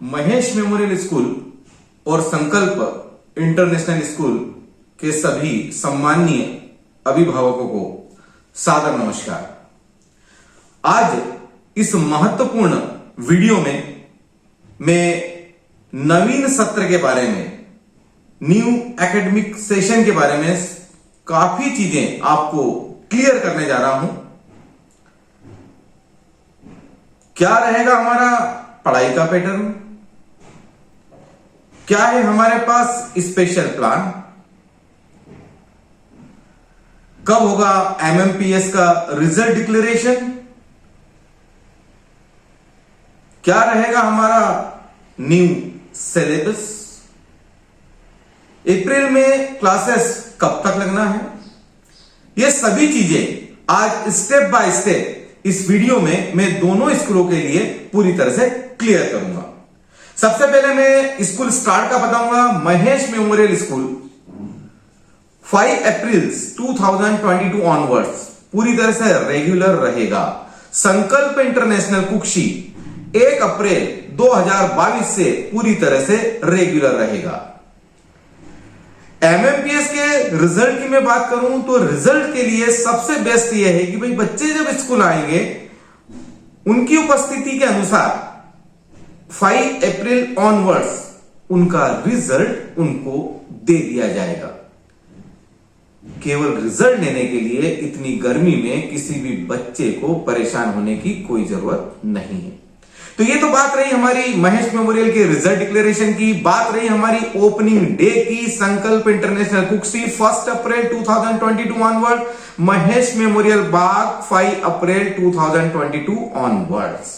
Mahesh memorial school और संकल्प international school के सभी सम्माननीय अभिभावकों को सादर नमस्कार। आज इस महत्वपूर्ण वीडियो में मैं नवीन सत्र के बारे में, न्यू एकेडमिक सेशन के बारे में काफी चीजें आपको क्लियर करने जा रहा हूं। क्या रहेगा हमारा पढ़ाई का पैटर्न, क्या है हमारे पास स्पेशल प्लान, कब होगा एमएमपीएस का रिजल्ट डिक्लेरेशन, क्या रहेगा हमारा न्यू सिलेबस, अप्रैल में क्लासेस कब तक लगना है, ये सभी चीजें आज स्टेप बाय स्टेप इस वीडियो में मैं दोनों स्कूलों के लिए पूरी तरह से क्लियर करूंगा। सबसे पहले मैं स्कूल स्टार्ट का बताऊंगा। महेश मेमोरियल स्कूल 5 अप्रैल 2022 ऑनवर्ड्स पूरी तरह से रेगुलर रहेगा। संकल्प इंटरनेशनल कुक्षी 1 अप्रैल 2022 से पूरी तरह से रेगुलर रहेगा। एमएमपीएस के रिजल्ट की मैं बात करूं तो रिजल्ट के लिए सबसे बेस्ट यह है कि भाई बच्चे जब स्कूल आएंगे उनकी उपस्थिति के अनुसार 5 अप्रैल ऑनवर्ड्स उनका रिजल्ट उनको दे दिया जाएगा। केवल रिजल्ट लेने के लिए इतनी गर्मी में किसी भी बच्चे को परेशान होने की कोई जरूरत नहीं है। तो ये तो बात रही हमारी महेश मेमोरियल के रिजल्ट डिक्लेरेशन की, बात रही हमारी ओपनिंग डे की। संकल्प इंटरनेशनल कुक्षी 1 अप्रैल 2022 ऑनवर्ड, महेश मेमोरियल बाग 5 अप्रैल 2022 ऑनवर्ड्स।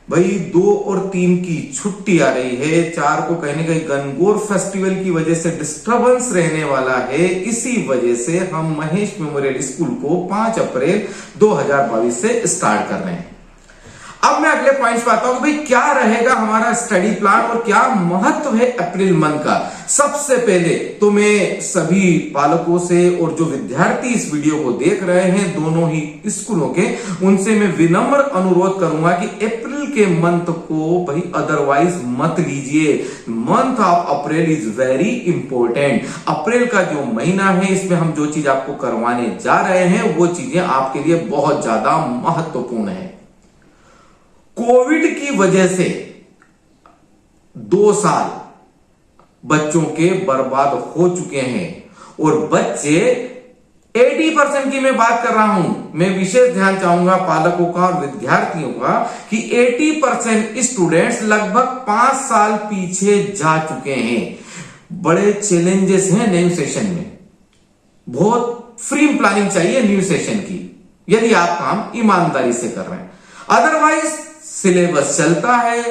भाई 2 और 3 की छुट्टी आ रही है, 4 को कहीं ना कहीं गणगौर फेस्टिवल की वजह से डिस्टर्बेंस रहने वाला है। इसी वजह से हम महेश मेमोरियल स्कूल को 5 अप्रैल 2022 से स्टार्ट कर रहे हैं। अब मैं अगले पॉइंट्स पे आता हूं कि भाई क्या रहेगा हमारा स्टडी प्लान और क्या महत्व है अप्रैल मंथ का। सबसे पहले तो मैं सभी पालकों से और जो विद्यार्थी इस वीडियो को देख रहे हैं दोनों ही स्कूलों के, उनसे मैं विनम्र अनुरोध करूंगा कि अप्रैल के मंथ को भाई अदरवाइज मत लीजिए। Month of April is very important. अप्रैल का जो महीना है इसमें हम जो चीज आपको करवाने जा रहे हैं वो चीजें आपके लिए बहुत ज्यादा महत्वपूर्ण है। कोविड की वजह से 2 साल बच्चों के बर्बाद हो चुके हैं और बच्चे 80% की मैं बात कर रहा हूं। मैं विशेष ध्यान चाहूंगा पालकों का और विद्यार्थियों का कि 80% स्टूडेंट्स लगभग 5 साल पीछे जा चुके हैं। बड़े चैलेंजेस हैं न्यू सेशन में। बहुत फ्री प्लानिंग चाहिए न्यू सेशन की यदि आप काम ईमानदारी से कर रहे हैं। अदरवाइज सिलेबस चलता है,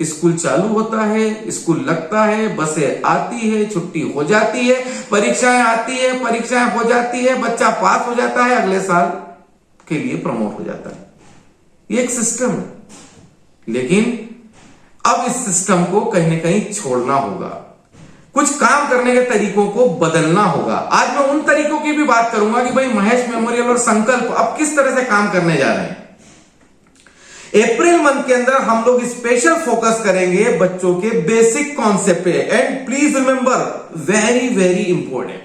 स्कूल चालू होता है, स्कूल लगता है, बसें आती है, छुट्टी हो जाती है, परीक्षाएं आती है, परीक्षाएं हो जाती है, बच्चा पास हो जाता है, अगले साल के लिए प्रमोट हो जाता है। ये एक सिस्टम है, लेकिन अब इस सिस्टम को कहीं ना कहीं छोड़ना होगा। कुछ काम करने के तरीकों को बदलना होगा। आज मैं उन तरीकों की भी बात करूंगा कि भाई महेश मेमोरियल और संकल्प अब किस तरह से काम करने जा रहे हैं। अप्रैल मंथ के अंदर हम लोग स्पेशल फोकस करेंगे बच्चों के बेसिक कॉन्सेप्ट पे। And please remember, very very important,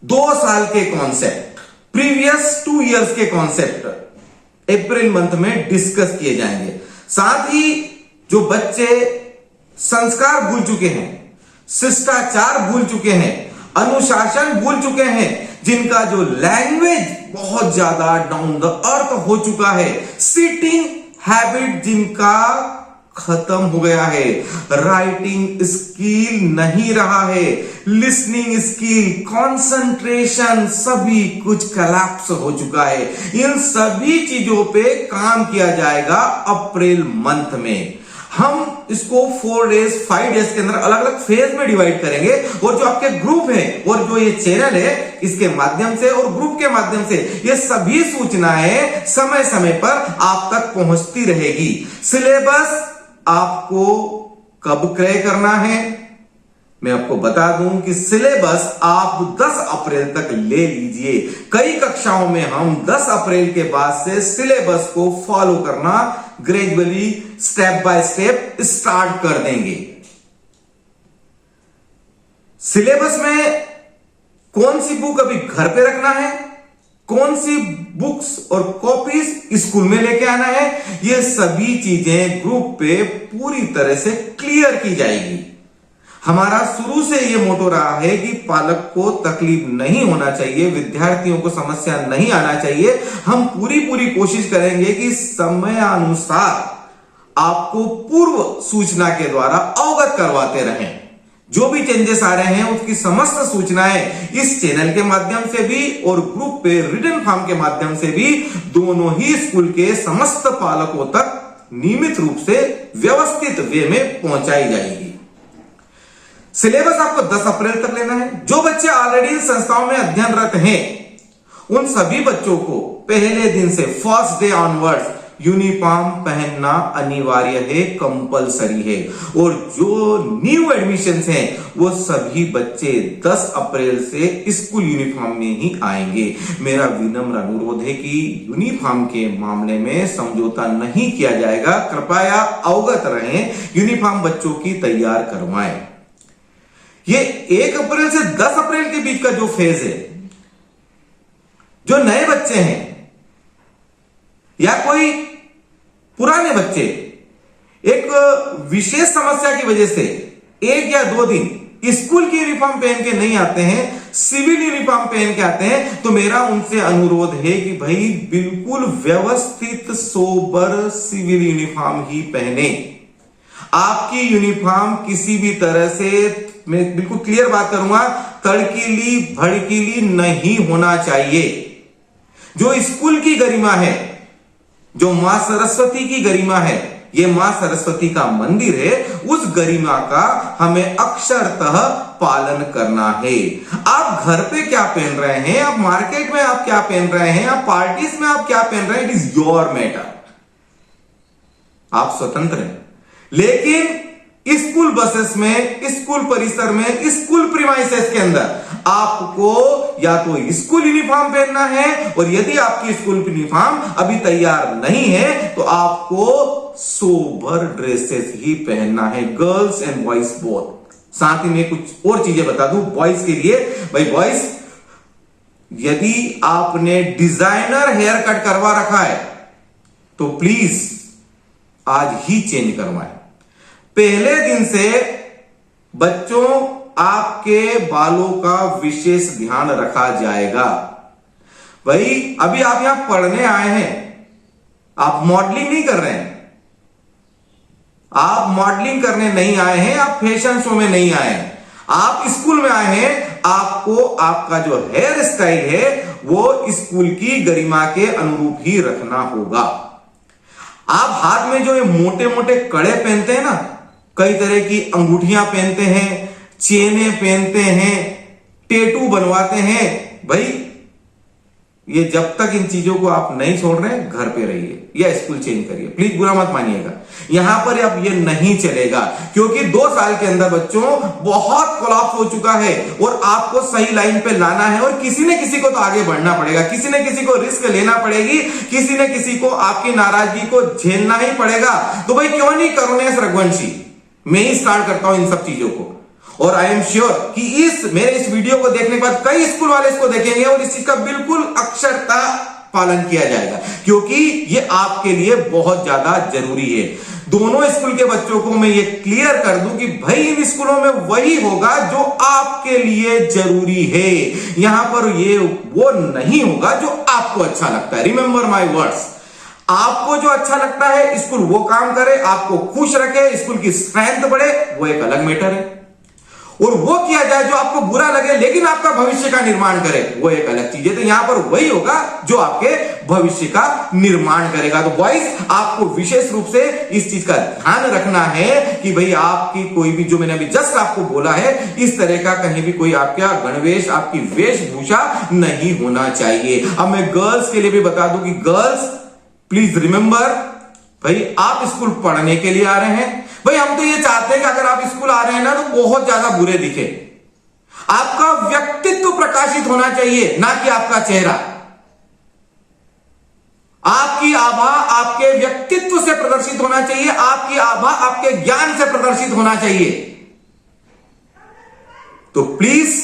2 साल के कॉन्सेप्ट, प्रीवियस 2 इयर्स के कॉन्सेप्ट अप्रैल मंथ में डिस्कस किए जाएंगे। साथ ही जो बच्चे संस्कार भूल चुके हैं, शिष्टाचार भूल चुके हैं, अनुशासन भूल चुके हैं, जिनका जो लैंग्वेज बहुत ज्यादा डाउन द अर्थ हो चुका है, सिटिंग हैबिट जिनका खत्म हो गया है, राइटिंग स्किल नहीं रहा है, लिसनिंग स्किल, कंसंट्रेशन सभी कुछ कोलैप्स हो चुका है। इन सभी चीजों पे काम किया जाएगा अप्रैल मंथ में। हम इसको 4 डेज 5 डेज के अंदर अलग अलग फेज में डिवाइड करेंगे और जो आपके ग्रुप है और जो ये चैनल है इसके माध्यम से और ग्रुप के माध्यम से ये सभी सूचनाएं समय समय पर आप तक पहुंचती रहेगी। सिलेबस आपको कब क्रय करना है, मैं आपको बता दूं कि सिलेबस आप 10 अप्रैल तक ले लीजिए। कई कक्षाओं में हम 10 अप्रैल के बाद से सिलेबस को फॉलो करना gradually step by step start कर देंगे। सिलेबस में कौन सी बुक अभी घर पे रखना है, कौन सी बुक्स और कॉपीज स्कूल में लेके आना है, ये सभी चीजें ग्रुप पे पूरी तरह से क्लियर की जाएगी। हमारा शुरू से ये मोटो रहा है कि पालक को तकलीफ नहीं होना चाहिए, विद्यार्थियों को समस्या नहीं आना चाहिए। हम पूरी कोशिश करेंगे कि समयानुसार आपको पूर्व सूचना के द्वारा अवगत करवाते रहें। जो भी चेंजेस आ रहे हैं उसकी समस्त सूचनाएं इस चैनल के माध्यम से भी और ग्रुप पे रिटन फॉर्म के माध्यम से भी दोनों ही स्कूल के समस्त पालकों तक नियमित रूप से व्यवस्थित वे में पहुंचाई जाएगी। सिलेबस आपको 10 अप्रैल तक लेना है। जो बच्चे ऑलरेडी इन संस्थाओं में अध्ययनरत हैं उन सभी बच्चों को पहले दिन से फर्स्ट डे ऑनवर्ड्स यूनिफॉर्म पहनना अनिवार्य है, कंपलसरी है। और जो न्यू एडमिशंस हैं वो सभी बच्चे 10 अप्रैल से स्कूल यूनिफॉर्म में ही आएंगे। मेरा विनम्र अनुरोध है कि यूनिफॉर्म के मामले में समझौता नहीं किया जाएगा। कृपया अवगत रहें, यूनिफॉर्म बच्चों की तैयार करवाएं। ये 1 अप्रैल से 10 अप्रैल के बीच का जो फेज है, जो नए बच्चे हैं या कोई पुराने बच्चे एक विशेष समस्या की वजह से 1 या 2 दिन स्कूल की यूनिफॉर्म पहन के नहीं आते हैं, सिविल यूनिफॉर्म पहन के आते हैं, तो मेरा उनसे अनुरोध है कि भाई बिल्कुल व्यवस्थित सोबर सिविल यूनिफॉर्म ही पहने। आपकी यूनिफॉर्म किसी भी तरह से, मैं बिल्कुल क्लियर बात करूंगा, तड़कीली भड़कीली नहीं होना चाहिए। जो स्कूल की गरिमा है, जो मां सरस्वती की गरिमा है, ये मां सरस्वती का मंदिर है, उस गरिमा का हमें अक्षरतः पालन करना है। आप घर पे क्या पहन रहे हैं, आप मार्केट में आप क्या पहन रहे हैं, आप पार्टीज में आप क्या पहन रहे हैं, इट इज योर मैटर। आप स्वतंत्र हैं। लेकिन स्कूल बसेस में, स्कूल परिसर में, स्कूल प्रीमाइसेस के अंदर आपको या तो स्कूल यूनिफॉर्म पहनना है, और यदि आपकी स्कूल यूनिफॉर्म अभी तैयार नहीं है तो आपको सोबर ड्रेसेस ही पहनना है, गर्ल्स एंड बॉयज बोथ। साथ ही में कुछ और चीजें बता दूं बॉयज के लिए। भाई बॉयज, यदि आपने डिजाइनर हेयर कट करवा रखा है तो प्लीज आज ही चेंज करवाएं। पहले दिन से बच्चों आपके बालों का विशेष ध्यान रखा जाएगा। भाई अभी आप यहां पढ़ने आए हैं, आप मॉडलिंग नहीं कर रहे हैं, आप मॉडलिंग करने नहीं आए हैं, आप फैशन शो में नहीं आए हैं, आप स्कूल में आए हैं। आपको आपका जो हेयर स्टाइल है वो स्कूल की गरिमा के अनुरूप ही रखना होगा। आप हाथ में जो ये मोटे मोटे कड़े पहनते हैं ना, कई तरह की अंगूठियां पहनते हैं, चेनें पहनते हैं, टेटू बनवाते हैं, भाई ये जब तक इन चीजों को आप नहीं छोड़ रहे हैं, घर पे रहिए या स्कूल चेंज करिए। प्लीज बुरा मत मानिएगा, यहां पर अब ये नहीं चलेगा, क्योंकि 2 साल के अंदर बच्चों बहुत कोलैप्स हो चुका है और आपको सही लाइन पे लाना है। और किसी न किसी को तो आगे बढ़ना पड़ेगा, किसी न किसी को रिस्क लेना पड़ेगी, किसी न किसी को आपकी नाराजगी को झेलना ही पड़ेगा। तो भाई क्यों नहीं करुणेश रघुवंशी, मैं ही स्टार्ट करता हूं इन सब चीजों को। और आई एम श्योर कि मेरे इस वीडियो को देखने के बाद कई स्कूल वाले इसको देखेंगे और इस चीज का बिल्कुल अक्षरशः पालन किया जाएगा, क्योंकि ये आपके लिए बहुत ज्यादा जरूरी है। दोनों स्कूल के बच्चों को मैं ये क्लियर कर दूं कि भाई इन स्कूलों में वही होगा जो आपके लिए जरूरी है। यहां पर ये वो नहीं होगा जो आपको अच्छा लगता है। रिमेंबर माय वर्ड्स, आपको जो अच्छा लगता है स्कूल वो काम करे, आपको खुश रखे, स्कूल की स्ट्रेंथ बढ़े, वो एक अलग मैटर है। और वो किया जाए जो आपको बुरा लगे लेकिन आपका भविष्य का निर्माण करे, वो एक अलग चीज है। तो यहां पर वही होगा जो आपके भविष्य का निर्माण करेगा। तो बॉयज, आपको विशेष रूप से इस चीज का ध्यान रखना है कि भाई आपकी कोई भी, जो मैंने अभी जस्ट आपको बोला है, इस तरह का कहीं भी कोई आपका गणवेश, आपकी वेशभूषा नहीं होना चाहिए। अब मैं गर्ल्स के लिए भी बता दूं कि गर्ल्स प्लीज रिमेंबर, भाई आप स्कूल पढ़ने के लिए आ रहे हैं, भाई हम तो ये चाहते हैं कि अगर आप स्कूल आ रहे हैं ना तो बहुत ज्यादा बुरे दिखे। आपका व्यक्तित्व प्रकाशित होना चाहिए, ना कि आपका चेहरा। आपकी आभा आपके व्यक्तित्व से प्रदर्शित होना चाहिए, आपकी आभा आपके ज्ञान से प्रदर्शित होना चाहिए। तो प्लीज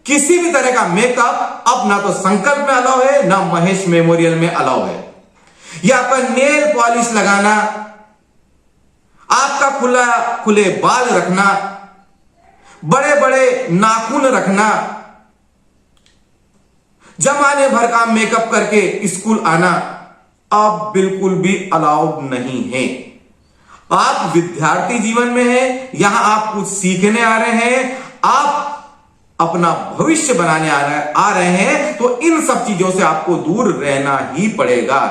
किसी भी तरह का मेकअप अब ना तो संकल्प में अलाउ है, ना महेश मेमोरियल में अलाउ है। या आपका नेल पॉलिश लगाना, आपका खुले बाल रखना, बड़े बड़े नाखून रखना, जमाने भर का मेकअप करके स्कूल आना अब बिल्कुल भी अलाउड नहीं है। आप विद्यार्थी जीवन में हैं, यहां आप कुछ सीखने आ रहे हैं, आप अपना भविष्य बनाने आ रहे हैं, तो इन सब चीजों से आपको दूर रहना ही पड़ेगा।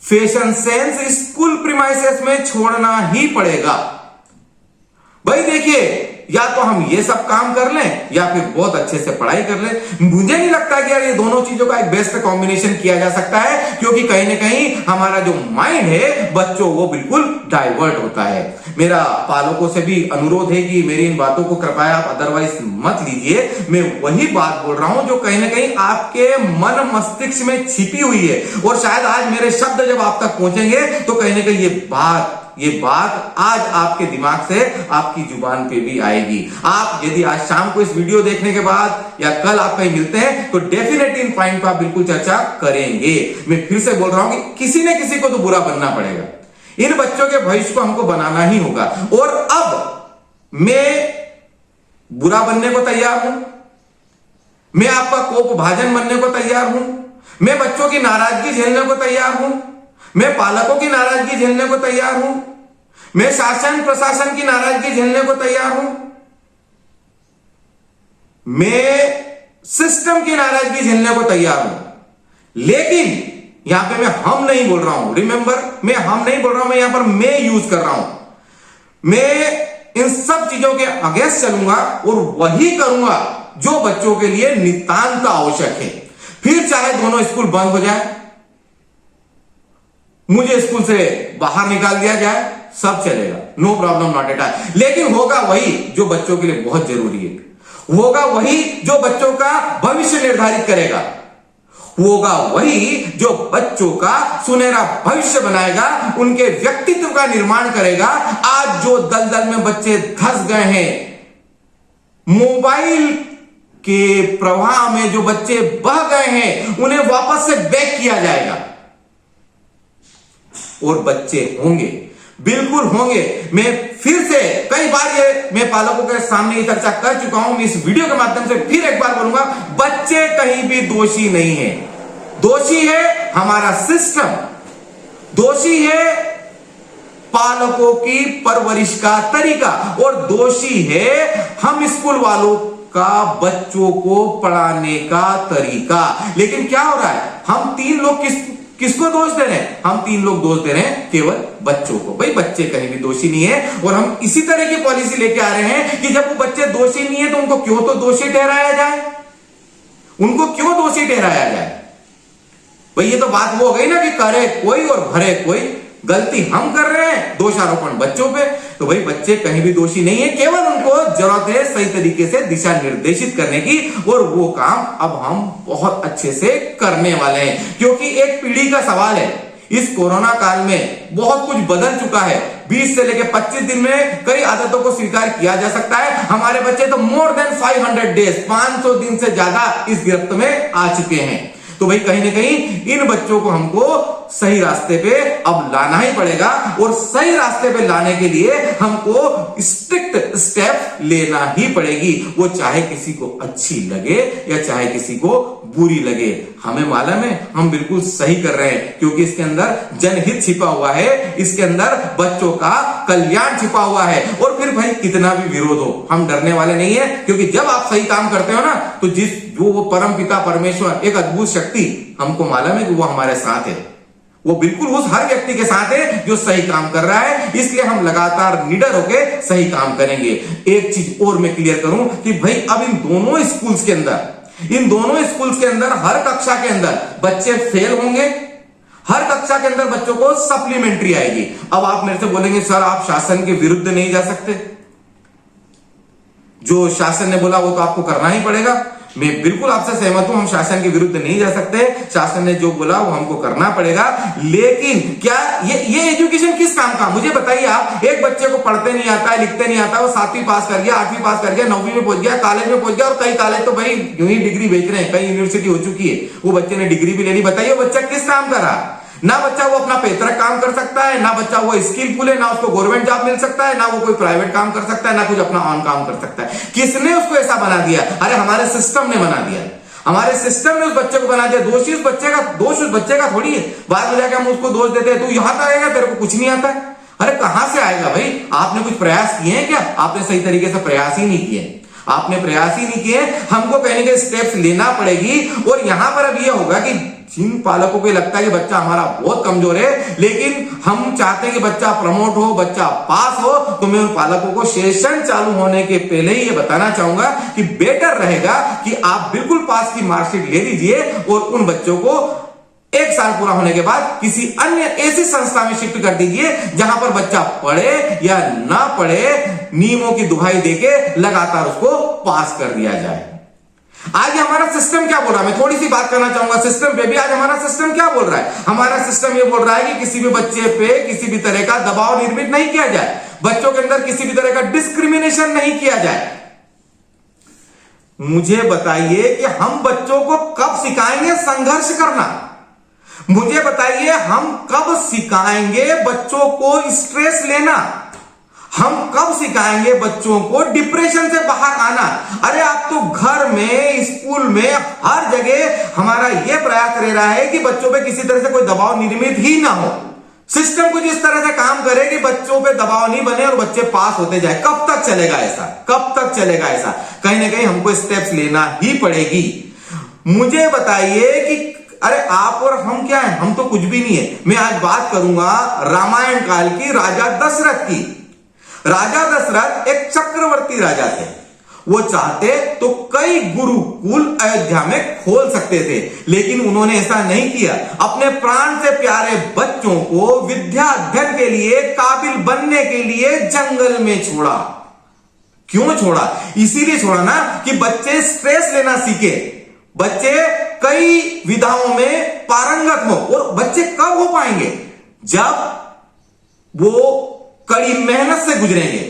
फैशन सेंस स्कूल प्रीमाइसेस में छोड़ना ही पड़ेगा। भाई देखिए, या तो हम ये सब काम कर लें या फिर बहुत अच्छे से पढ़ाई कर लें। मुझे नहीं लगता कि यार ये दोनों चीजों का एक बेस्ट कॉम्बिनेशन किया जा सकता है, क्योंकि कहीं ना कहीं हमारा जो माइंड है बच्चों वो बिल्कुल डाइवर्ट होता है। मेरा पालकों से भी अनुरोध है कि मेरी इन बातों को कृपया आप अदरवाइज मत लीजिए। मैं वही बात बोल रहा हूं जो कहीं ना कहीं आपके मन मस्तिष्क में छिपी हुई है, और शायद आज मेरे शब्द जब आप तक पहुंचेंगे तो कहीं ना कहीं ये बात आज आपके दिमाग से आपकी जुबान पे भी आएगी। आप यदि आज शाम को इस वीडियो देखने के बाद या कल आप कहीं मिलते हैं तो डेफिनेटली इन पॉइंट पर आप बिल्कुल चर्चा करेंगे। मैं फिर से बोल रहा हूं कि किसी न किसी को तो बुरा बनना पड़ेगा, इन बच्चों के भविष्य को हमको बनाना ही होगा। और अब मैं बुरा बनने को तैयार हूं, मैं आपका कोप भाजन बनने को तैयार हूं, मैं बच्चों की नाराजगी झेलने को तैयार हूं, मैं पालकों की नाराजगी झेलने को तैयार हूं, मैं शासन प्रशासन की नाराजगी झेलने को तैयार हूं, मैं सिस्टम की नाराजगी झेलने को तैयार हूं। लेकिन यहां पे मैं हम नहीं बोल रहा हूं, रिमेंबर, मैं हम नहीं बोल रहा हूं, मैं यहां पर मैं यूज कर रहा हूं। मैं इन सब चीजों के अगेंस्ट चलूंगा और वही करूंगा जो बच्चों के लिए नितांत आवश्यक है। फिर चाहे दोनों स्कूल बंद हो जाए, मुझे स्कूल से बाहर निकाल दिया जाए, सब चलेगा, no problem, not at all. लेकिन होगा वही जो बच्चों के लिए बहुत जरूरी है, होगा वही जो बच्चों का भविष्य निर्धारित करेगा, होगा वही जो बच्चों का सुनहरा भविष्य बनाएगा, उनके व्यक्तित्व का निर्माण करेगा। आज जो दलदल में बच्चे धंस गए हैं, मोबाइल के प्रवाह में जो बच्चे बह गए हैं, उन्हें वापस से बैक किया जाएगा। और बच्चे होंगे, बिल्कुल होंगे। मैं फिर से कई बार ये मैं पालकों के सामने ये चर्चा कर चुका हूं, मैं इस वीडियो के माध्यम से फिर एक बार बोलूंगा, बच्चे कहीं भी दोषी नहीं है। दोषी है हमारा सिस्टम, दोषी है पालकों की परवरिश का तरीका, और दोषी है हम स्कूल वालों का बच्चों को पढ़ाने का तरीका। लेकिन क्या हो रहा है, हम तीन लोग किसको दोष दे रहे हैं? हम तीन लोग दोष दे रहे हैं केवल बच्चों को। भाई बच्चे कहीं भी दोषी नहीं है, और हम इसी तरह की पॉलिसी लेके आ रहे हैं कि जब वो बच्चे दोषी नहीं है तो उनको क्यों तो दोषी ठहराया जाए, उनको क्यों दोषी ठहराया जाए। भाई ये तो बात वो हो गई ना कि करे कोई और भरे कोई, गलती हम कर रहे हैं, दोषारोपण बच्चों पे। तो भाई बच्चे कहीं भी दोषी नहीं है, केवल उनको जरूरत है सही तरीके से दिशा निर्देशित करने की, और वो काम अब हम बहुत अच्छे से करने वाले हैं। क्योंकि एक पीढ़ी का सवाल है, इस कोरोना काल में बहुत कुछ बदल चुका है। 20 से लेकर 25 दिन में कई आदतों को स्वीकार किया जा सकता है। हमारे बच्चे तो मोर देन 500 डेज, 500 दिन से ज्यादा इस गिरफ्त में आ चुके हैं। तो भाई कहीं ना कहीं इन बच्चों को हमको सही रास्ते पे अब लाना ही पड़ेगा, और सही रास्ते पे लाने के लिए हमको स्ट्रिक्ट स्टेप लेना ही पड़ेगी। वो चाहे किसी को अच्छी लगे या चाहे किसी को बुरी लगे, हमें मालूम है हम बिल्कुल सही कर रहे हैं, क्योंकि इसके अंदर जनहित छिपा हुआ है, इसके अंदर बच्चों का कल्याण छिपा हुआ है। और फिर भाई कितना भी विरोध हो, हम डरने वाले नहीं है, क्योंकि जब आप सही काम करते हो ना, तो जो वो परम पिता परमेश्वर, एक अद्भुत शक्ति, हमको मालूम है कि वो हमारे साथ है, वो बिल्कुल उस हर व्यक्ति के साथ है जो सही काम कर रहा है। इसलिए हम लगातार निडर होकर सही काम करेंगे। एक चीज और मैं क्लियर करूं कि भाई अब इन दोनों स्कूल्स के अंदर हर कक्षा के अंदर बच्चे फेल होंगे, हर कक्षा कक्षा के अंदर बच्चों को सप्लीमेंट्री आएगी। अब आप मेरे से बोलेंगे सर आप शासन के विरुद्ध नहीं जा सकते, जो शासन ने बोला वो तो आपको करना ही पड़ेगा। मैं बिल्कुल आपसे सहमत हूं, हम शासन के विरुद्ध नहीं जा सकते, शासन ने जो बोला वो हमको करना पड़ेगा। लेकिन क्या ये एजुकेशन किस काम का, मुझे बताइए आप। एक बच्चे को पढ़ते नहीं आता है, लिखते नहीं आता, वो 7वीं पास कर गया, 8वीं पास कर गया, 9वीं में पहुंच गया, कॉलेज में पहुंच गया, और कई कॉलेज तो भाई यूं ही डिग्री बेच रहे हैं, कई यूनिवर्सिटी हो चुकी है, वो बच्चे ने डिग्री भी ले ली। बताइए वो बच्चा किस काम कर रहा? ना बच्चा वो अपना पैतृक काम कर सकता है, ना बच्चा वो स्किलफुल है, ना उसको गवर्नमेंट जॉब मिल सकता है, ना वो कोई प्राइवेट काम कर सकता है, ना कुछ अपना ऑन काम कर सकता है। किसने उसको ऐसा बना दिया? अरे हमारे सिस्टम ने बना दिया, हमारे सिस्टम ने उस बच्चे को बना दिया। दोष उस बच्चे का थोड़ी है। बाद में जाके हम उसको दोष देते हैं, तू यहां तक आएगा, तेरे को कुछ नहीं आता है। अरे कहां से आएगा भाई? आपने कुछ प्रयास किए हैं क्या? आपने सही तरीके से प्रयास ही नहीं किए, आपने प्रयास ही नहीं किए। हमको कहीं के स्टेप्स लेना पड़ेगी। और यहां पर अब यह होगा कि जिन पालकों को लगता है कि बच्चा हमारा बहुत कमजोर है, लेकिन हम चाहते हैं कि बच्चा प्रमोट हो, बच्चा पास हो, तो मैं उन पालकों को सेशन चालू होने के पहले ही ये बताना चाहूंगा कि बेटर रहेगा कि आप बिल्कुल पास की मार्कशीट ले लीजिए और उन बच्चों को 1 साल पूरा होने के बाद किसी अन्य ऐसी संस्था में शिफ्ट कर दीजिए जहां पर बच्चा पढ़े या ना पढ़े, नियमों की दुहाई देके लगातार उसको पास कर दिया जाए। आज हमारा सिस्टम क्या बोल रहा है, मैं थोड़ी सी बात करना चाहूंगा सिस्टम पे भी। आज हमारा सिस्टम क्या बोल रहा है? हमारा सिस्टम ये बोल रहा है कि किसी भी बच्चे पे किसी भी तरह का दबाव निर्मित नहीं किया जाए, बच्चों के अंदर किसी भी तरह का डिस्क्रिमिनेशन नहीं किया जाए। मुझे बताइए कि हम बच्चों को कब सिखाएंगे संघर्ष करना? मुझे बताइए हम कब सिखाएंगे बच्चों को स्ट्रेस लेना? हम कब सिखाएंगे बच्चों को डिप्रेशन से बाहर आना? अरे आप तो घर में, स्कूल में, हर जगह हमारा यह प्रयास रह रहा है कि बच्चों पे किसी तरह से कोई दबाव निर्मित ही ना हो। सिस्टम कुछ इस तरह से काम करे कि बच्चों पे दबाव नहीं बने और बच्चे पास होते जाए। कब तक चलेगा ऐसा? कब तक चलेगा ऐसा? कहीं ना कहीं हमको स्टेप्स लेना ही पड़ेगी। मुझे बताइए कि अरे आप और हम क्या है? हम तो कुछ भी नहीं है। मैं आज बात करूंगा रामायण काल की, राजा दशरथ की। राजा दशरथ एक चक्रवर्ती राजा थे। वो चाहते तो कई गुरुकुल अयोध्या में खोल सकते थे, लेकिन उन्होंने ऐसा नहीं किया। अपने प्राण से प्यारे बच्चों को विद्या अध्ययन के लिए, काबिल बनने के लिए जंगल में छोड़ा। क्यों छोड़ा? इसीलिए छोड़ा ना कि बच्चे स्ट्रेस लेना सीखे, बच्चे कई विधाओं में पारंगत हो। और बच्चे कब हो पाएंगे? जब वो कड़ी मेहनत से गुजरेंगे,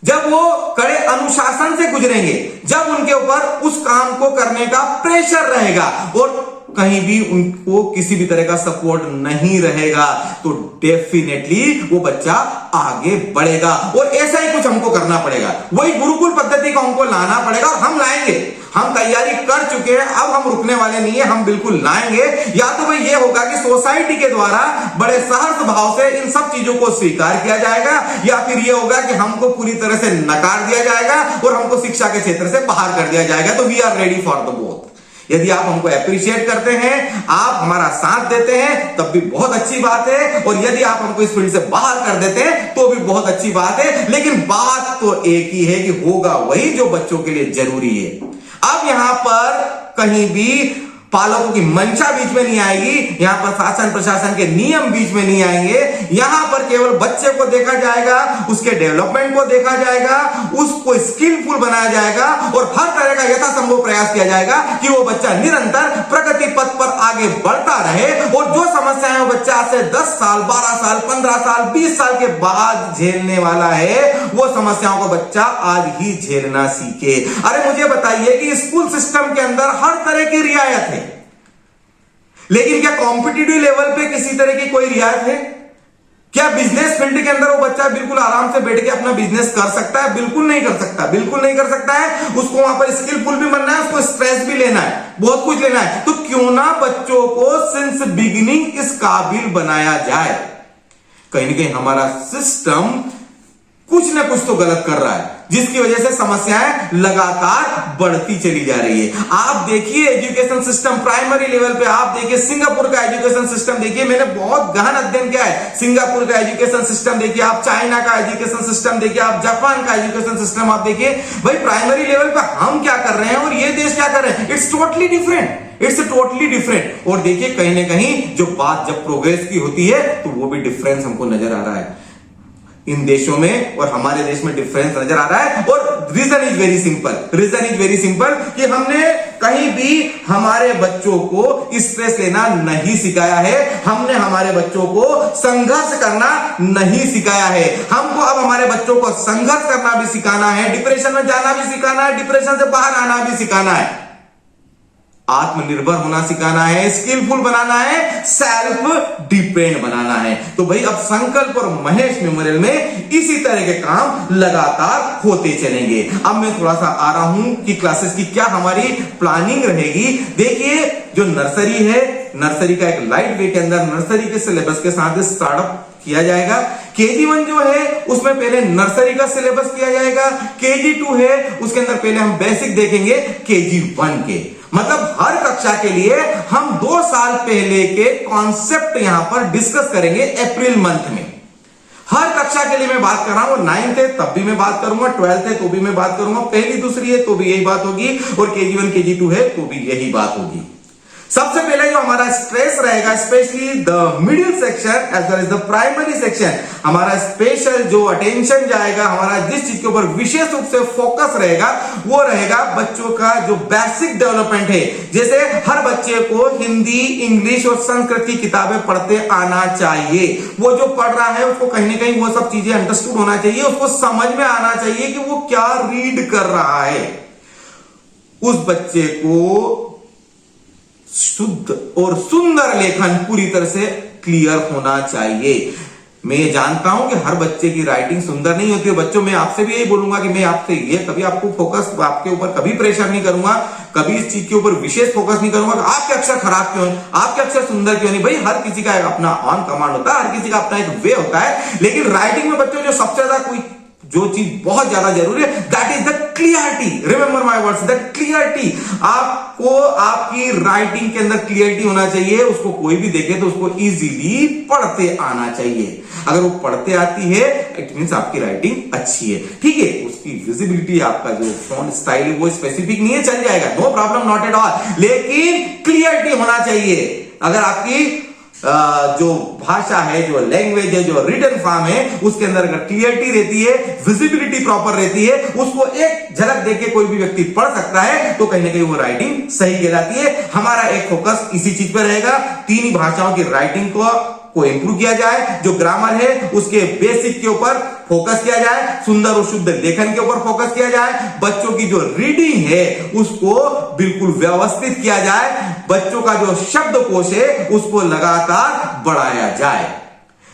जब वो कड़े अनुशासन से गुजरेंगे, जब उनके ऊपर उस काम को करने का प्रेशर रहेगा और कहीं भी उनको किसी भी तरह का सपोर्ट नहीं रहेगा, तो डेफिनेटली वो बच्चा आगे बढ़ेगा। और ऐसा ही कुछ हमको करना पड़ेगा, वही गुरुकुल पद्धति को हमको लाना पड़ेगा। और हम लाएंगे, हम तैयारी कर चुके हैं, अब हम रुकने वाले नहीं है, हम बिल्कुल लाएंगे। या तो भाई ये होगा कि सोसाइटी के द्वारा बड़े सहर्ष भाव से इन सब चीजों को स्वीकार किया जाएगा, या फिर ये होगा कि हमको पूरी तरह से नकार दिया जाएगा और हमको शिक्षा के क्षेत्र से बाहर कर दिया जाएगा। तो we are ready for the both. यदि आप हमको अप्रिशिएट करते हैं, आप हमारा साथ देते हैं, तब भी बहुत अच्छी बात है। और यदि आप हमको इस फील्ड से बाहर कर देते हैं तो भी बहुत अच्छी बात है। लेकिन बात तो एक ही है कि होगा वही जो बच्चों के लिए जरूरी है। अब यहां पर कहीं भी पालकों की मंशा बीच में नहीं आएगी, यहां पर शासन प्रशासन के नियम बीच में नहीं आएंगे। यहां पर केवल बच्चे को देखा जाएगा, उसके डेवलपमेंट को देखा जाएगा, उसको स्किलफुल बनाया जाएगा और हर तरह का यथासंभव प्रयास किया जाएगा कि वो बच्चा निरंतर प्रगति पथ पर आगे बढ़ता रहे। और जो समस्याएं वो बच्चा से 10 साल, 12 साल, 15 साल, 20 साल के बाद झेलने वाला है, वो समस्याओं को बच्चा आज ही झेलना सीखे। अरे मुझे बताइए कि स्कूल सिस्टम के अंदर हर तरह की रियायत है, लेकिन क्या कॉम्पिटिटिव लेवल पे किसी तरह की कोई रियायत है? क्या बिजनेस फील्ड के अंदर वो बच्चा बिल्कुल आराम से बैठ के अपना बिजनेस कर सकता है? बिल्कुल नहीं कर सकता, बिल्कुल नहीं कर सकता है। उसको वहां पर स्किलफुल भी बनना है, उसको स्ट्रेस भी लेना है, बहुत कुछ लेना है। तो क्यों ना बच्चों को सिंस बिगिनिंग इस काबिल बनाया जाए? कहीं ना कहीं हमारा सिस्टम कुछ ना कुछ तो गलत कर रहा है, जिसकी वजह से समस्याएं लगातार बढ़ती चली जा रही है। आप देखिए एजुकेशन सिस्टम प्राइमरी लेवल पे, आप देखिए सिंगापुर का एजुकेशन सिस्टम देखिए, मैंने बहुत गहन अध्ययन किया है। सिंगापुर का एजुकेशन सिस्टम देखिए, आप चाइना का एजुकेशन सिस्टम देखिए, आप जापान का एजुकेशन सिस्टम आप देखिए। भाई प्राइमरी लेवल पे हम क्या कर रहे हैं और ये देश क्या कर रहे हैं, it's totally different, it's totally different. और देखिए कहीं ना कहीं जो बात जब प्रोग्रेस की होती है तो वो भी डिफरेंस हमको नजर आ रहा है इन देशों में और हमारे देश में डिफरेंस नजर आ रहा है। और रीजन इज वेरी सिंपल कि हमने कहीं भी हमारे बच्चों को स्ट्रेस लेना नहीं सिखाया है, हमने हमारे बच्चों को संघर्ष करना नहीं सिखाया है। हमको अब हमारे बच्चों को संघर्ष करना भी सिखाना है, डिप्रेशन में जाना भी सिखाना है, डिप्रेशन से बाहर आना भी सिखाना है, आत्मनिर्भर होना सिखाना है, स्किलफुल बनाना है, सेल्फ डिपेंड बनाना है। तो भाई अब संकल्प और महेश मेमोरियल में इसी तरह के काम लगातार होते चलेंगे। अब मैं थोड़ा सा आ रहा हूं कि क्लासेस की क्या हमारी प्लानिंग रहेगी। देखिए जो नर्सरी है, नर्सरी का एक लाइट वे के अंदर नर्सरी के सिलेबस के साथ स्टार्टअप किया जाएगा। KG1 जो है उसमें पहले नर्सरी का सिलेबस किया जाएगा, KG2 है उसके अंदर पहले हम बेसिक देखेंगे KG1 के। मतलब हर कक्षा के लिए हम 2 साल पहले के कॉन्सेप्ट यहां पर डिस्कस करेंगे अप्रैल मंथ में। हर कक्षा के लिए मैं बात कर रहा हूं, 9th है तब भी मैं बात करूंगा, 12th है तो भी मैं बात करूंगा, पहली दूसरी है तो भी यही बात होगी, और KG1 KG2 है तो भी यही बात होगी। सबसे पहले जो हमारा स्ट्रेस रहेगा specially the middle section as well as the primary section, हमारा स्पेशल जो अटेंशन जाएगा, हमारा जिस चीज के ऊपर विशेष रूप से फोकस रहेगा वो रहेगा बच्चों का जो बेसिक डेवलपमेंट है। जैसे हर बच्चे को हिंदी, इंग्लिश और संस्कृत की किताबें पढ़ते आना चाहिए। वो जो पढ़ रहा है उसको कहीं ना कहीं वो सब चीजें अंडरस्टूड होना चाहिए, उसको समझ में आना चाहिए कि वो क्या रीड कर रहा है। उस बच्चे को शुद्ध और सुंदर लेखन पूरी तरह से क्लियर होना चाहिए। मैं ये जानता हूं कि हर बच्चे की राइटिंग सुंदर नहीं होती है। बच्चों मैं आपसे भी यही बोलूंगा कि मैं आपसे ये कभी आपको फोकस आपके ऊपर कभी प्रेशर नहीं करूंगा, कभी इस चीज के ऊपर विशेष फोकस नहीं करूंगा कि आपके अक्षर खराब क्यों है, आपके अक्षर सुंदर क्यों नहीं। भाई हर किसी का एक अपना ऑन कमांड होता है, हर किसी का अपना एक वे होता है, लेकिन राइटिंग में बच्चों जो सबसे ज्यादा कोई जो चीज बहुत ज्यादा जरूरी है that is the clarity. Remember my words, the clarity. आपको आपकी राइटिंग के अंदर क्लियरिटी होना चाहिए, उसको कोई भी देखे तो उसको इजीली पढ़ते आना चाहिए। अगर वो पढ़ते आती है इट मींस आपकी राइटिंग अच्छी है। ठीक है, उसकी विजिबिलिटी, आपका जो फॉन्ट स्टाइल है वो स्पेसिफिक नहीं है, चल जाएगा, no problem, not at all, लेकिन क्लियरिटी होना चाहिए। अगर आपकी जो भाषा है, जो लैंग्वेज है, जो रिटन फॉर्म है, उसके अंदर अगर क्लियरिटी रहती है, विजिबिलिटी प्रॉपर रहती है, उसको एक झलक देके कोई भी व्यक्ति पढ़ सकता है, तो कहीं ना कहीं वो राइटिंग सही कहलाती है। हमारा एक फोकस इसी चीज पर रहेगा, 3 भाषाओं की राइटिंग को इंप्रूव किया जाए, जो ग्रामर है उसके बेसिक के ऊपर फोकस किया जाए, सुंदर और शुद्ध लेखन के ऊपर फोकस किया जाए, बच्चों की जो रीडिंग है उसको बिल्कुल व्यवस्थित किया जाए, बच्चों का जो शब्दकोश है उसको लगातार बढ़ाया जाए।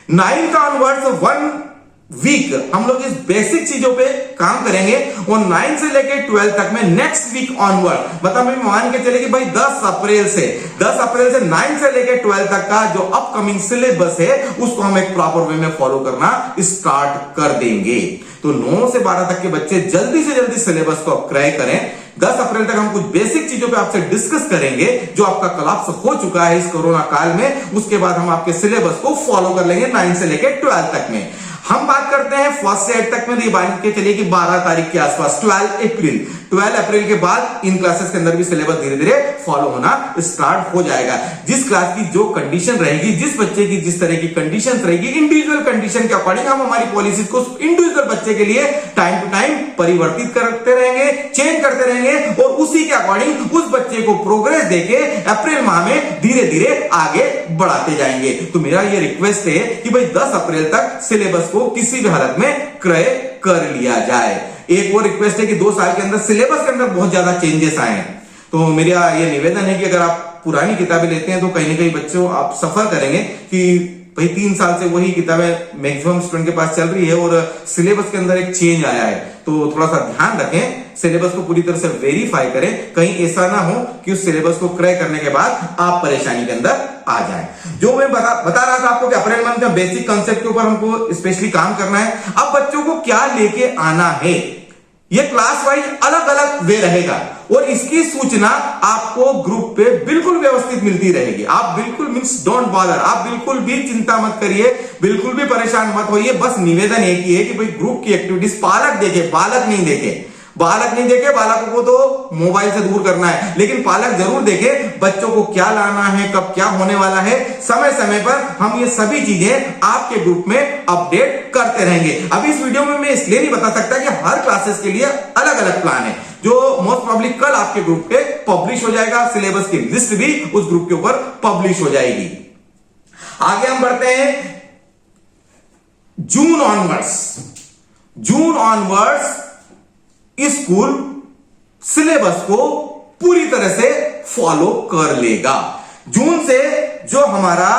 9 का ऑनवर्ड्स 1 वीक हम लोग इस बेसिक चीजों पे काम करेंगे, और 9 से लेके 12 तक में नेक्स्ट वीक ऑनवर्ड, मतलब मैं मान के चले कि भाई 10 अप्रैल से 9 से लेके 12 तक का जो अपकमिंग सिलेबस है उसको हम एक प्रॉपर वे में फॉलो करना स्टार्ट कर देंगे। तो 9 से 12 तक के बच्चे जल्दी से जल्दी सिलेबस को क्रय करें। 10 अप्रैल तक हम कुछ बेसिक चीजों पे आपसे डिस्कस करेंगे जो आपका कोलैप्स हो चुका है इस कोरोना काल में। उसके बाद हम आपके सिलेबस को फॉलो कर लेंगे 9 से लेके 12 तक में। हम बात करते हैं 1 से 8 तक में, तो ये मान के चलिए कि 12 तारीख के आसपास, 12 अप्रैल के बाद इन क्लासेस के अंदर भी सिलेबस धीरे धीरे फॉलो होना स्टार्ट हो जाएगा। जिस क्लास की जो कंडीशन रहेगी, जिस बच्चे की जिस तरह की कंडीशन रहेगी, इंडिविजुअल कंडीशन के अकॉर्डिंग हम हमारी पॉलिसीज को इंडिविजुअल बच्चे के लिए टाइम टू टाइम परिवर्तित करते रहेंगे, चेंज करते रहेंगे, और उसी के अकॉर्डिंग उस बच्चे को प्रोग्रेस देके अप्रैल माह में धीरे धीरे आगे बढ़ाते जाएंगे। तो मेरा ये रिक्वेस्ट है कि भाई 10 अप्रैल तक सिलेबस को किसी भी हालत में क्रय कर लिया जाए। एक और रिक्वेस्ट है कि 2 साल के अंदर सिलेबस के अंदर बहुत ज्यादा चेंजेस आए हैं, तो मेरा ये निवेदन है कि अगर आप पुरानी किताबें लेते हैं तो कहीं ना कहीं बच्चों आप सफर करेंगे कि भाई 3 साल से वही किताबें मैक्सिमम स्टूडेंट के पास चल रही है और सिलेबस के अंदर एक चेंज आया है। तो थोड़ा सा ध्यान रखें, सिलेबस को पूरी तरह से वेरीफाई करें, कहीं ऐसा ना हो कि उस सिलेबस को क्रय करने के बाद आप परेशानी के अंदर आ जाए। जो मैं बता रहा था आपको कि अप्रैल मंथ में बेसिक कॉन्सेप्ट के ऊपर हमको स्पेशली काम करना है। अब बच्चों को क्या लेके आना है, ये क्लास वाइज अलग अलग वे रहेगा, और इसकी सूचना आपको ग्रुप पे बिल्कुल व्यवस्थित मिलती रहेगी। आप बिल्कुल मींस डोंट बॉदर, आप बिल्कुल भी चिंता मत करिए, बिल्कुल भी परेशान मत होइए। बस निवेदन एक ही है कि भाई ग्रुप की एक्टिविटीज पालक देखे, बालक नहीं देखे, बालक नहीं देखे, बालकों को तो मोबाइल से दूर करना है, लेकिन पालक जरूर देखे बच्चों को क्या लाना है, कब क्या होने वाला है। समय समय पर हम ये सभी चीजें आपके ग्रुप में अपडेट करते रहेंगे। अभी इस वीडियो में मैं इसलिए नहीं बता सकता कि हर क्लासेस के लिए अलग अलग प्लान है, जो मोस्ट प्रोबेबली कल आपके ग्रुप पे पब्लिश हो जाएगा। सिलेबस की लिस्ट भी उस ग्रुप के ऊपर पब्लिश हो जाएगी। आगे हम बढ़ते हैं जून ऑनवर्ड्स स्कूल सिलेबस को पूरी तरह से फॉलो कर लेगा। जून से जो हमारा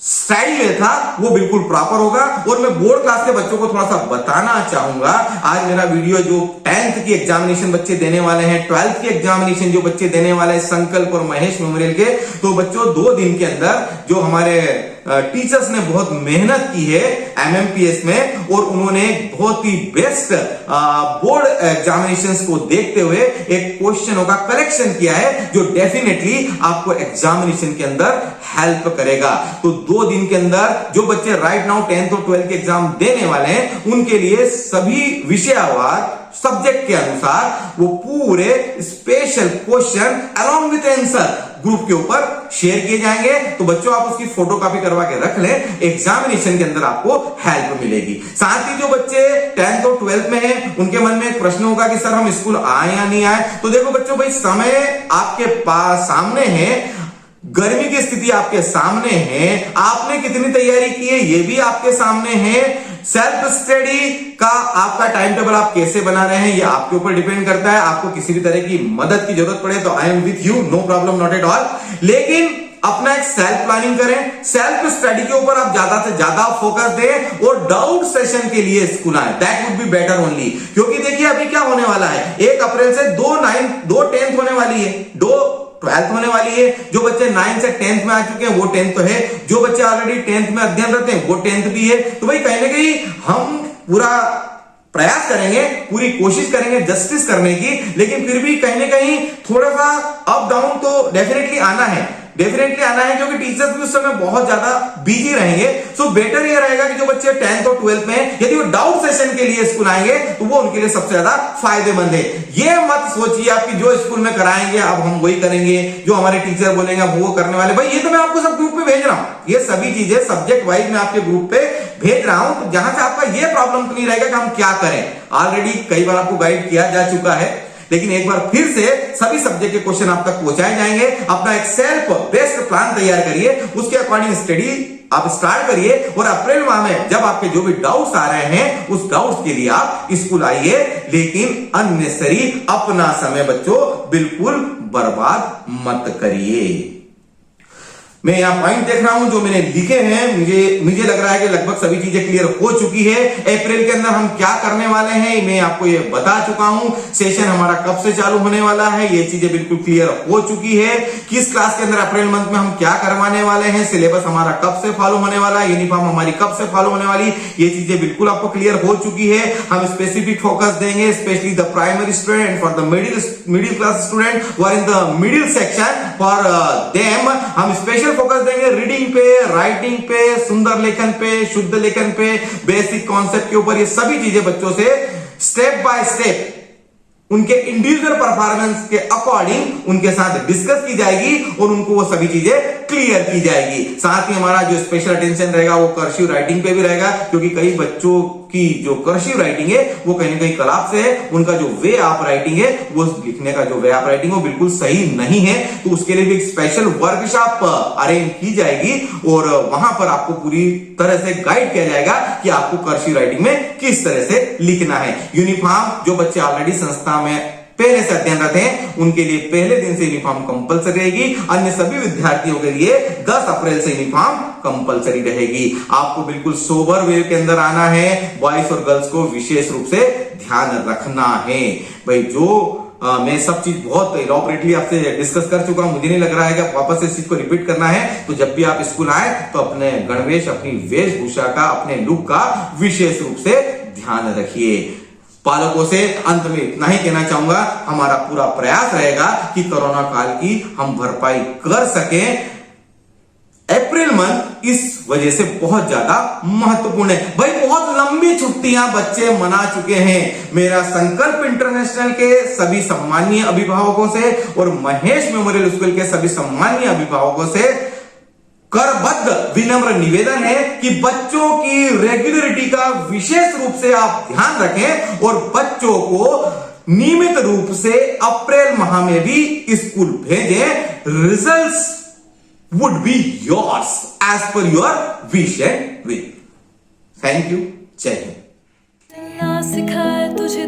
स्टाइल था वो बिल्कुल प्रॉपर होगा। और मैं बोर्ड क्लास के बच्चों को थोड़ा सा बताना चाहूंगा, आज मेरा वीडियो जो 10th की एग्जामिनेशन बच्चे देने वाले हैं, 12th की एग्जामिनेशन जो बच्चे देने वाले हैं संकल्प और महेश मेमोरियल के, तो बच्चों 2 दिन के अंदर जो हमारे टीचर्स ने बहुत मेहनत की है एमएमपीएस में, और उन्होंने बहुत ही बेस्ट बोर्ड एग्जामिनेशंस को देखते हुए एक क्वेश्चनों का कलेक्शन किया है जो डेफिनेटली आपको एग्जामिनेशन के अंदर हेल्प करेगा। तो 2 दिन के अंदर जो बच्चे राइट नाउ 10th और 12th के एग्जाम देने वाले हैं, उनके लिए सभी विषयवार सब्जेक्ट के अनुसार वो पूरे special question along with answer group के ऊपर शेयर किए जाएंगे। तो बच्चों आप उसकी फोटो कॉपी करवा के रख लें, एग्जामिनेशन के अंदर आपको हेल्प मिलेगी। साथ ही जो बच्चे 10th और 12th में हैं, उनके मन में एक प्रश्न होगा कि सर हम स्कूल आए या नहीं आए। तो देखो बच्चों, भाई समय आपके पास सामने है, गर्मी की स्थिति आपके सामने है, आपने कितनी तैयारी की है ये भी आपके सामने है। सेल्फ स्टडी का आपका टाइम टेबल आप कैसे बना रहे हैं ये आपके ऊपर डिपेंड करता है। आपको किसी भी तरह की मदद की जरूरत पड़े तो I am with you, no problem, not at all. लेकिन अपना एक सेल्फ प्लानिंग करें, सेल्फ स्टडी के ऊपर आप ज्यादा से ज्यादा फोकस दें और डाउट सेशन के लिए स्कूल आए, that would be better only. क्योंकि देखिए अभी क्या होने वाला है, 1 अप्रैल से 2 10th होने वाली है, 2 12th होने वाली है। जो बच्चे 9 से 10th में आ चुके हैं वो 10th तो है, जो बच्चे ऑलरेडी 10th में अध्ययन करते हैं वो 10th भी है। तो भाई कहीं ना कहीं हम पूरा प्रयास करेंगे, पूरी कोशिश करेंगे जस्टिस करने की, लेकिन फिर भी कहीं ना कहीं थोड़ा सा अप डाउन तो डेफिनेटली आना है, क्योंकि टीचर्स भी उस समय बहुत ज्यादा बिजी रहेंगे। सो बेटर ये रहेगा कि जो बच्चे 10th और 12th में यदि वो डाउट सेशन के लिए स्कूल आएंगे तो वो उनके लिए सबसे ज्यादा फायदेमंद है। ये मत सोचिए आपकी जो स्कूल में कराएंगे अब हम वही करेंगे, जो हमारे टीचर बोलेंगे वो करने वाले। भाई ये तो मैं आपको सब ग्रुप पे भेज रहा हूं, ये सभी चीजें सब्जेक्ट वाइज मैं आपके ग्रुप पे भेज रहा हूं, तो जहां से आपका ये प्रॉब्लम तो नहीं रहेगा कि हम क्या करें। ऑलरेडी कई बार आपको गाइड किया जा चुका है, लेकिन एक बार फिर से सभी सब्जेक्ट के क्वेश्चन आप तक पहुंचाए जाएंगे। अपना एक सेल्फ बेस्ट प्लान तैयार करिए, उसके अकॉर्डिंग स्टडी आप स्टार्ट करिए, और अप्रैल माह में जब आपके जो भी डाउट्स आ रहे हैं उस डाउट्स के लिए आप स्कूल आइए। लेकिन अननेसेसरी अपना समय बच्चों बिल्कुल बर्बाद मत करिए। मैं यहाँ पॉइंट देख रहा हूं जो मैंने लिखे हैं, मुझे लग रहा है कि लगभग सभी चीजें क्लियर हो चुकी है। अप्रैल के अंदर हम क्या करने वाले हैं मैं आपको ये बता चुका हूं। सेशन हमारा कब से चालू होने वाला है ये चीजें बिल्कुल क्लियर हो चुकी है। किस क्लास के अंदर अप्रैल मंथ में हम क्या करवाने वाले हैं, सिलेबस हमारा कब से फॉलो होने वाला है, यूनिफॉर्म हमारी कब से फॉलो होने वाली, ये चीजें बिल्कुल आपको क्लियर हो चुकी है। हम स्पेसिफिक फोकस देंगे specially the primary student, for the middle class student who are in the middle section, for them हम स्पेशल फोकस देंगे रीडिंग पे, राइटिंग पे, सुंदर लेखन पे, शुद्ध लेखन पे, बेसिक कॉन्सेप्ट के ऊपर। ये सभी चीजें बच्चों से स्टेप बाय स्टेप उनके इंडिविजुअल परफॉर्मेंस के अकॉर्डिंग उनके साथ डिस्कस की जाएगी और उनको वो सभी चीजें क्लियर की जाएगी। साथ ही हमारा जो स्पेशल अटेंशन रहेगा वो कर्सिव राइटिंग पे भी रहेगा, क्योंकि कई बच्चों की जो कर्सिव राइटिंग है वो कहीं ना कहीं कलाप से है, उनका जो वे ऑफ राइटिंग है वो लिखने का जो वे ऑफ राइटिंग वो बिल्कुल सही नहीं है। तो उसके लिए भी एक स्पेशल वर्कशॉप अरेंज की जाएगी और वहां पर आपको पूरी तरह से गाइड किया जाएगा कि आपको कर्सिव राइटिंग में किस तरह से लिखना है। यूनिफॉर्म जो बच्चे ऑलरेडी संस्था में पहले से अध्ययनरत हैं उनके लिए पहले दिन से यूनिफॉर्म कंपलसरी रहेगी। अन्य सभी विद्यार्थियों के लिए 10 अप्रैल से यूनिफॉर्म कंपलसरी रहेगी। आपको बिल्कुल सोबर वे के अंदर आना है, बॉयज और गर्ल्स को विशेष रूप से ध्यान रखना है। भाई जो मैं सब चीज बहुत इलॉबरेटली आपसे डिस्कस कर चुका हूं, मुझे नहीं लग रहा है कि वापस इस चीज को रिपीट करना है। तो जब भी आप स्कूल आए तो अपने गणवेश, अपनी वेशभूषा का, अपने लुक का विशेष रूप से ध्यान रखिए। पालकों से अंत में इतना ही कहना चाहूंगा, हमारा पूरा प्रयास रहेगा कि कोरोना काल की हम भरपाई कर सकें। अप्रैल मंथ इस वजह से बहुत ज्यादा महत्वपूर्ण है। भाई बहुत लंबी छुट्टियां बच्चे मना चुके हैं। मेरा संकल्प इंटरनेशनल इंटरनेशनल के सभी सम्मानीय अभिभावकों से और महेश मेमोरियल स्कूल के सभी सम्मानीय अभिभावकों से करबद्ध विनम्र निवेदन है कि बच्चों की रेगुलरिटी का विशेष रूप से आप ध्यान रखें और बच्चों को नियमित रूप से अप्रैल माह में भी स्कूल भेजें। Results would be yours as per your wish and will. Thank you. जय हिंद। सिखाए तुझे